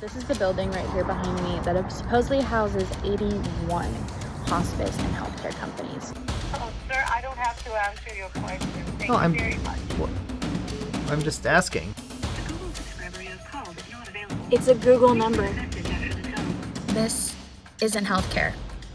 This is the building right here behind me that supposedly houses 81 hospice and healthcare companies. Oh, sir, I don't have to answer your question. Thank you very much. I'm just asking. The Google subscriber you have called is not available. It's a Google number. Message after the tone. This isn't healthcare.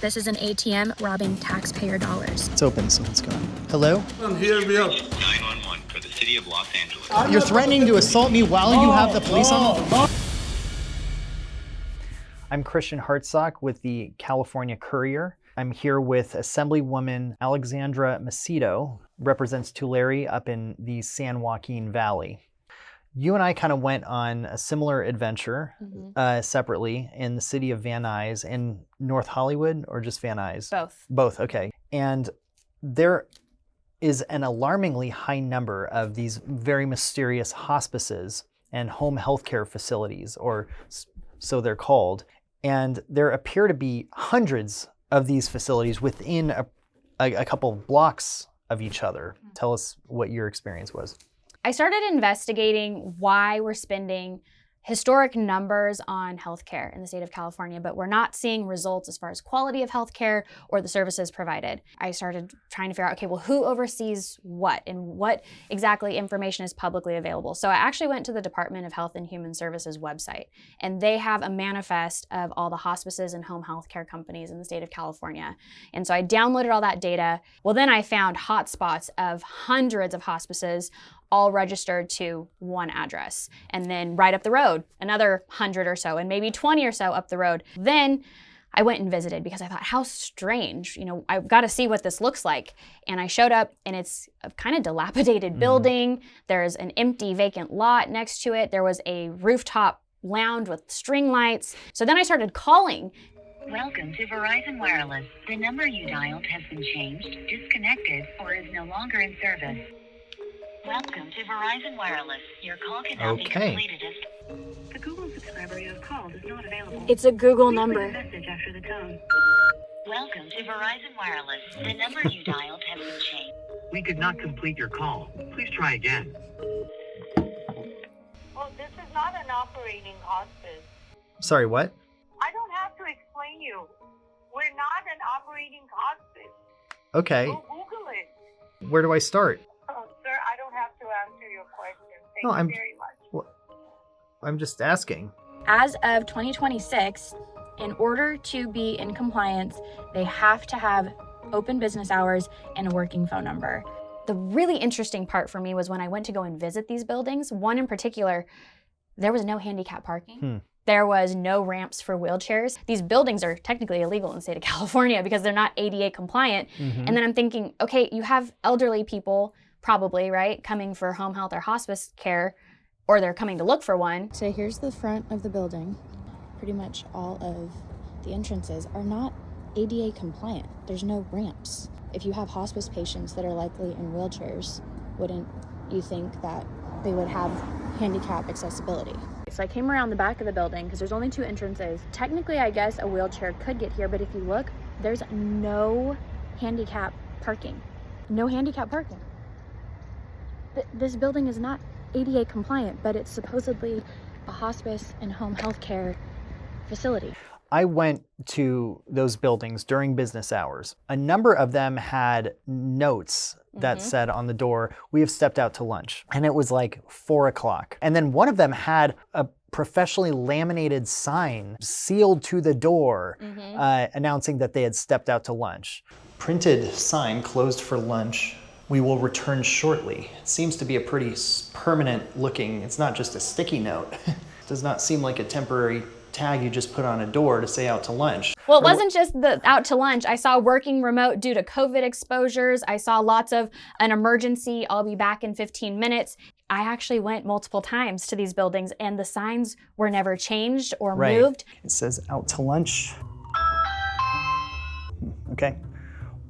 This is an ATM robbing taxpayer dollars. It's open, so let's go. Hello? Here we are. 911 for the city of Los Angeles. You're threatening to assault me while you have the police on? I'm Christian Hartsock with the California Courier. I'm here with Assemblywoman Alexandra Macedo, represents Tulare up in the San Joaquin Valley. You and I kind of went on a similar adventure separately in the city of Van Nuys in North Hollywood, or just Van Nuys? Both. Both, okay. And there is an alarmingly high number of these very mysterious hospices and home health care facilities, or so they're called. And there appear to be hundreds of these facilities within a couple of blocks of each other. Tell us what your experience was. I started investigating why we're spending historic numbers on healthcare in the state of California, but we're not seeing results as far as quality of healthcare or the services provided. I started trying to figure out, okay, well, who oversees what and what exactly information is publicly available? So I actually went to the Department of Health and Human Services website, and they have a manifest of all the hospices and home healthcare companies in the state of California. And so I downloaded all that data. Well, then I found hotspots of hundreds of hospices all registered to one address. And then right up the road, another 100 or so, and maybe 20 or so up the road. Then I went and visited because I thought, how strange, I've got to see what this looks like. And I showed up, and it's a kind of dilapidated building. There's an empty vacant lot next to it. There was a rooftop lounge with string lights. So then I started calling. Welcome to Verizon Wireless. The number you dialed has been changed, disconnected, or is no longer in service. Welcome to Verizon Wireless. Your call cannot be completed if... The Google subscriber you have called is not available. It's a Google Please leave number. a message after the tone. Welcome to Verizon Wireless. The number you dialed has been changed. We could not complete your call. Please try again. Well, this is not an operating hospice. Sorry, what? I don't have to explain you. We're not an operating hospice. Okay, Go Google it. where do I start? Oh, sir, I don't have to answer your question. Thank No, you I'm- very much. I'm just asking. As of 2026, in order to be in compliance, they have to have open business hours and a working phone number. The really interesting part for me was when I went to go and visit these buildings. One in particular, there was no handicap parking. There was no ramps for wheelchairs. These buildings are technically illegal in the state of California because they're not ADA compliant. And then I'm thinking, okay, you have elderly people probably, right, coming for home health or hospice care, or they're coming to look for one. So here's the front of the building. Pretty much all of the entrances are not ADA compliant. There's no ramps. If you have hospice patients that are likely in wheelchairs, wouldn't you think that they would have handicap accessibility? So I came around the back of the building because there's only two entrances. Technically, I guess a wheelchair could get here, but if you look, there's no handicap parking. No handicap parking. This building is not ADA compliant, but it's supposedly a hospice and home health care facility. I went to those buildings during business hours. A number of them had notes that said on the door, "We have stepped out to lunch." And it was like 4 o'clock. And then one of them had a professionally laminated sign sealed to the door announcing that they had stepped out to lunch. Printed sign, "Closed for lunch. We will return shortly." It seems to be a pretty permanent looking, it's not just a sticky note. It does not seem like a temporary tag you just put on a door to say "out to lunch." Well, it wasn't just the out to lunch. I saw working remote due to COVID exposures. I saw lots of an emergency, I'll be back in 15 minutes. I actually went multiple times to these buildings and the signs were never changed or moved. It says "out to lunch." Okay.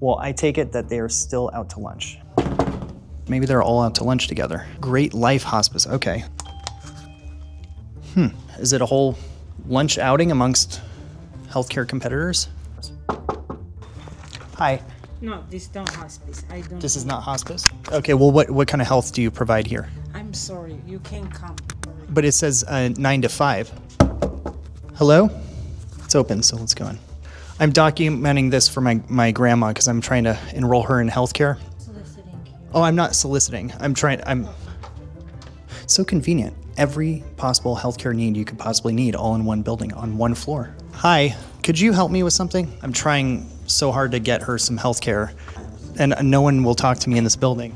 Well, I take it that they are still out to lunch. Maybe they're all out to lunch together. Great Life Hospice, okay. Is it a whole lunch outing amongst healthcare competitors? Hi, No, this is not hospice. I don't. this is not hospice? Okay, well, what kind of health do you provide here? I'm sorry, you can't come. But it says 9 to 5. Hello? It's open, so let's go in. I'm documenting this for my grandma because I'm trying to enroll her in healthcare. Oh, I'm not soliciting. I'm so convenient. Every possible healthcare need you could possibly need all in one building on one floor. Hi, could you help me with something? I'm trying so hard to get her some healthcare and no one will talk to me in this building.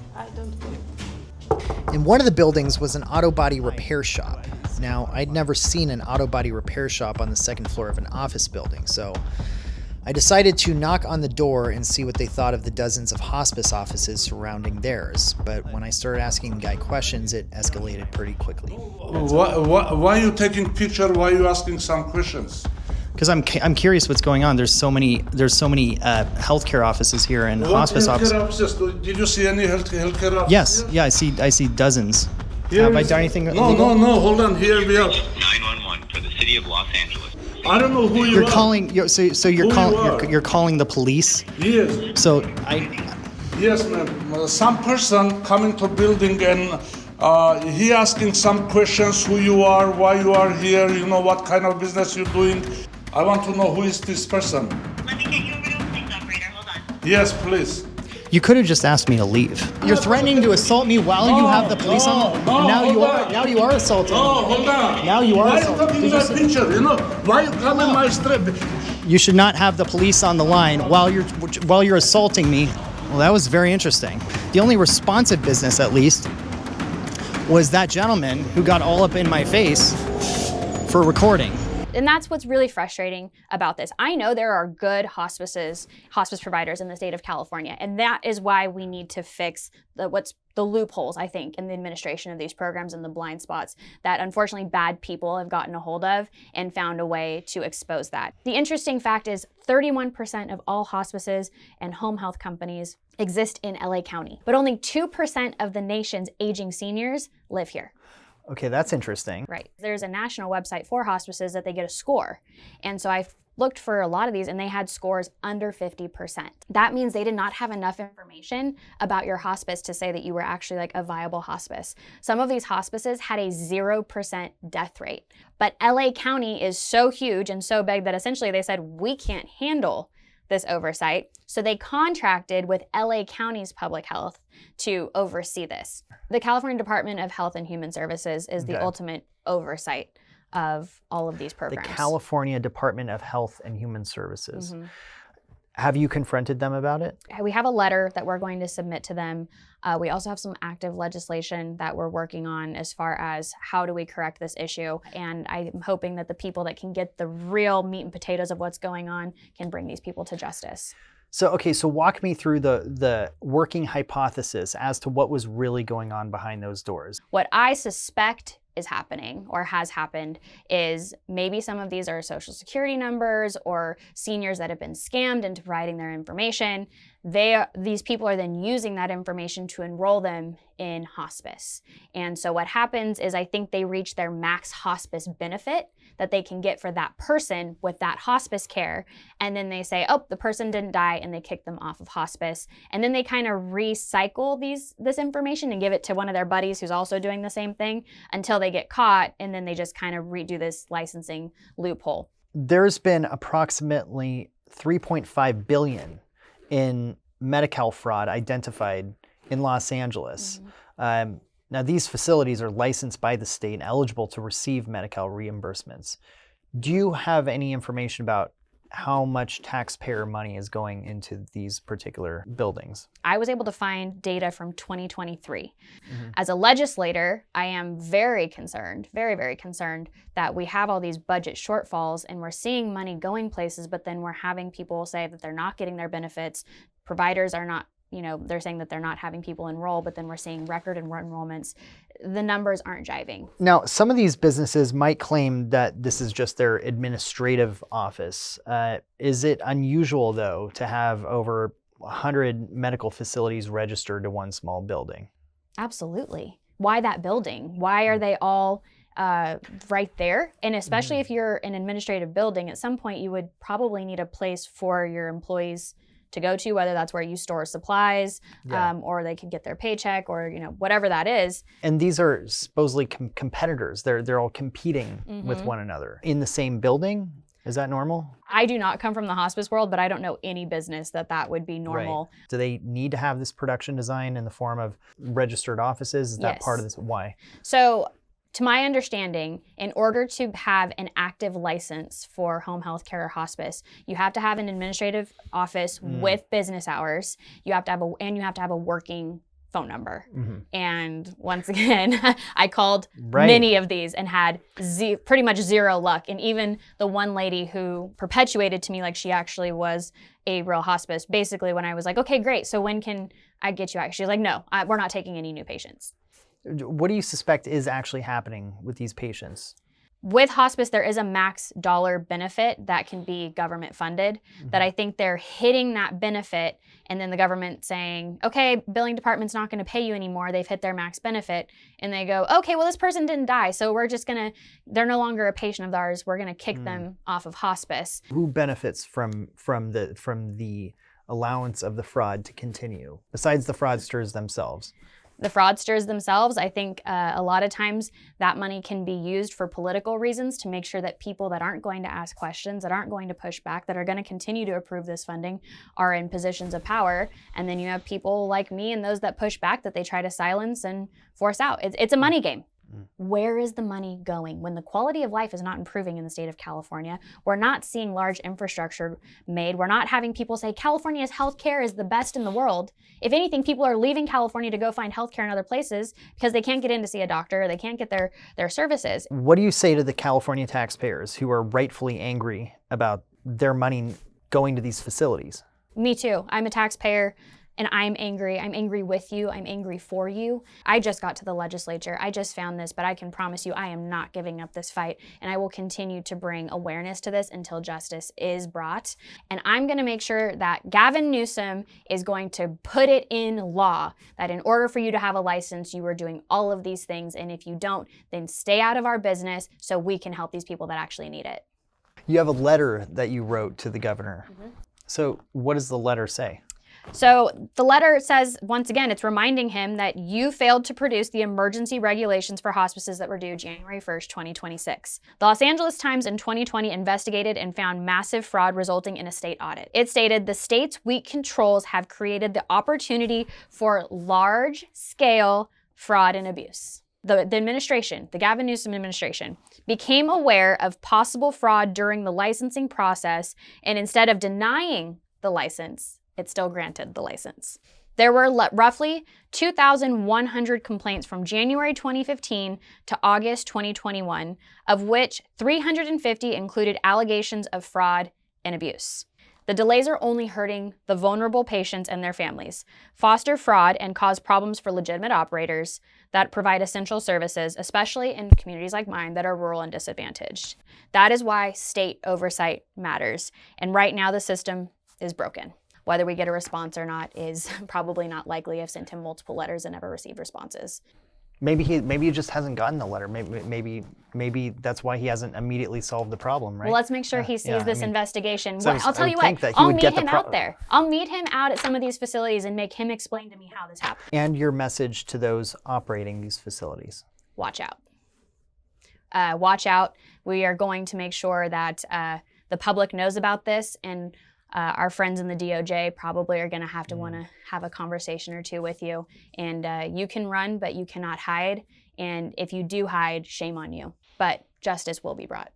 In one of the buildings was an auto body repair shop. Now, I'd never seen an auto body repair shop on the second floor of an office building, so I decided to knock on the door and see what they thought of the dozens of hospice offices surrounding theirs. But when I started asking the guy questions, it escalated pretty quickly. Why are you taking picture? Why are you asking some questions? Because I'm curious what's going on. There's so many healthcare offices here and hospice offices. Did you see any healthcare offices? Yes, yeah, I see dozens. Have I done anything illegal? No, hold on, here we are. 911 for the city of Los Angeles. I don't know who You're are. calling. You're calling the police. Yes. So Yes, ma'am. Some person coming to building and he asking some questions. Who you are? Why you are here? You know what kind of business you're doing? I want to know who is this person. Let me get you over to a police operator. Hold on. Yes, please. You could have just asked me to leave. You're threatening to assault me while you have the police on. Now you are assaulting. Oh, hold on. Now you are Why assaulting. you talking that picture? You know why you come in my street? You should not have the police on the line while you're assaulting me. Well, that was very interesting. The only responsive business, at least, was that gentleman who got all up in my face for recording. And that's what's really frustrating about this. I know there are good hospice providers in the state of California, and that is why we need to fix the loopholes, I think, in the administration of these programs and the blind spots that unfortunately bad people have gotten a hold of and found a way to expose that. The interesting fact is 31% of all hospices and home health companies exist in LA County, but only 2% of the nation's aging seniors live here. Okay, that's interesting. Right. There's a national website for hospices that they get a score. And so I looked for a lot of these and they had scores under 50%. That means they did not have enough information about your hospice to say that you were actually like a viable hospice. Some of these hospices had a 0% death rate. But LA County is so huge and so big that essentially they said, we can't handle this oversight. So they contracted with LA County's public health to oversee this. The California Department of Health and Human Services is the ultimate oversight of all of these programs. The California Department of Health and Human Services. Mm-hmm. Have you confronted them about it? We have a letter that we're going to submit to them. We also have some active legislation that we're working on as far as how do we correct this issue. And I'm hoping that the people that can get the real meat and potatoes of what's going on can bring these people to justice. So walk me through the working hypothesis as to what was really going on behind those doors. What I suspect is happening or has happened is maybe some of these are social security numbers or seniors that have been scammed into providing their information. These people are then using that information to enroll them in hospice. And so what happens is I think they reach their max hospice benefit that they can get for that person with that hospice care. And then they say, oh, the person didn't die, and they kick them off of hospice. And then they kind of recycle this information and give it to one of their buddies who's also doing the same thing until they get caught, and then they just kind of redo this licensing loophole. There's been approximately $3.5 billion in Medi-Cal fraud identified in Los Angeles. Mm-hmm. Now, these facilities are licensed by the state and eligible to receive Medi-Cal reimbursements. Do you have any information about how much taxpayer money is going into these particular buildings? I was able to find data from 2023. Mm-hmm. As a legislator, I am very concerned, very, very concerned that we have all these budget shortfalls and we're seeing money going places, but then we're having people say that they're not getting their benefits. Providers are not, they're saying that they're not having people enroll, but then we're seeing record enrollments. The numbers aren't jiving. Now, some of these businesses might claim that this is just their administrative office. Is it unusual, though, to have over 100 medical facilities registered to one small building? Absolutely. Why that building? Why are they all right there? And especially if you're an administrative building, at some point you would probably need a place for your employees to go to, whether that's where you store supplies, or they could get their paycheck, or whatever that is. And these are supposedly competitors. They're all competing with one another in the same building. Is that normal? I do not come from the hospice world, but I don't know any business that would be normal. Right. Do they need to have this production design in the form of registered offices? Is that part of this? Why? So, to my understanding, in order to have an active license for home health care or hospice, you have to have an administrative office with business hours. You have to have a working phone number. And once again, I called many of these and had pretty much zero luck. And even the one lady who perpetuated to me like she actually was a real hospice, basically when I was like, okay, great, so when can I get you out? She was like, no, we're not taking any new patients. What do you suspect is actually happening with these patients? With hospice, there is a max dollar benefit that can be government funded, that I think they're hitting that benefit, and then the government saying, okay, billing department's not gonna pay you anymore, they've hit their max benefit, and they go, okay, well, this person didn't die, so they're no longer a patient of ours, we're gonna kick them off of hospice. Who benefits from the allowance of the fraud to continue, besides the fraudsters themselves? The fraudsters themselves, I think a lot of times that money can be used for political reasons to make sure that people that aren't going to ask questions, that aren't going to push back, that are going to continue to approve this funding are in positions of power. And then you have people like me and those that push back that they try to silence and force out. It's a money game. Where is the money going? When the quality of life is not improving in the state of California, we're not seeing large infrastructure made. We're not having people say California's healthcare is the best in the world. If anything, people are leaving California to go find healthcare in other places because they can't get in to see a doctor, or they can't get their services. What do you say to the California taxpayers who are rightfully angry about their money going to these facilities? Me too. I'm a taxpayer. And I'm angry. I'm angry with you. I'm angry for you. I just got to the legislature. I just found this, but I can promise you I am not giving up this fight. And I will continue to bring awareness to this until justice is brought. And I'm going to make sure that Gavin Newsom is going to put it in law that in order for you to have a license, you are doing all of these things. And if you don't, then stay out of our business so we can help these people that actually need it. You have a letter that you wrote to the governor. So what does the letter say? So the letter says, once again, it's reminding him that you failed to produce the emergency regulations for hospices that were due January 1st, 2026. The Los Angeles Times in 2020 investigated and found massive fraud resulting in a state audit. It stated the state's weak controls have created the opportunity for large-scale fraud and abuse. The administration, the Gavin Newsom administration, became aware of possible fraud during the licensing process, and instead of denying the license, it still granted the license. There were roughly 2,100 complaints from January 2015 to August 2021, of which 350 included allegations of fraud and abuse. The delays are only hurting the vulnerable patients and their families, foster fraud, and cause problems for legitimate operators that provide essential services, especially in communities like mine that are rural and disadvantaged. That is why state oversight matters. And right now the system is broken. Whether we get a response or not is probably not likely. I've sent him multiple letters and never received responses. Maybe he just hasn't gotten the letter. Maybe that's why he hasn't immediately solved the problem, right? Well, let's make sure he sees this investigation. So I'll tell you what, I'll meet him out there. I'll meet him out at some of these facilities and make him explain to me how this happened. And your message to those operating these facilities. Watch out. Watch out. We are going to make sure that the public knows about this, and our friends in the DOJ probably are going to have to want to have a conversation or two with you. And you can run, but you cannot hide. And if you do hide, shame on you. But justice will be brought.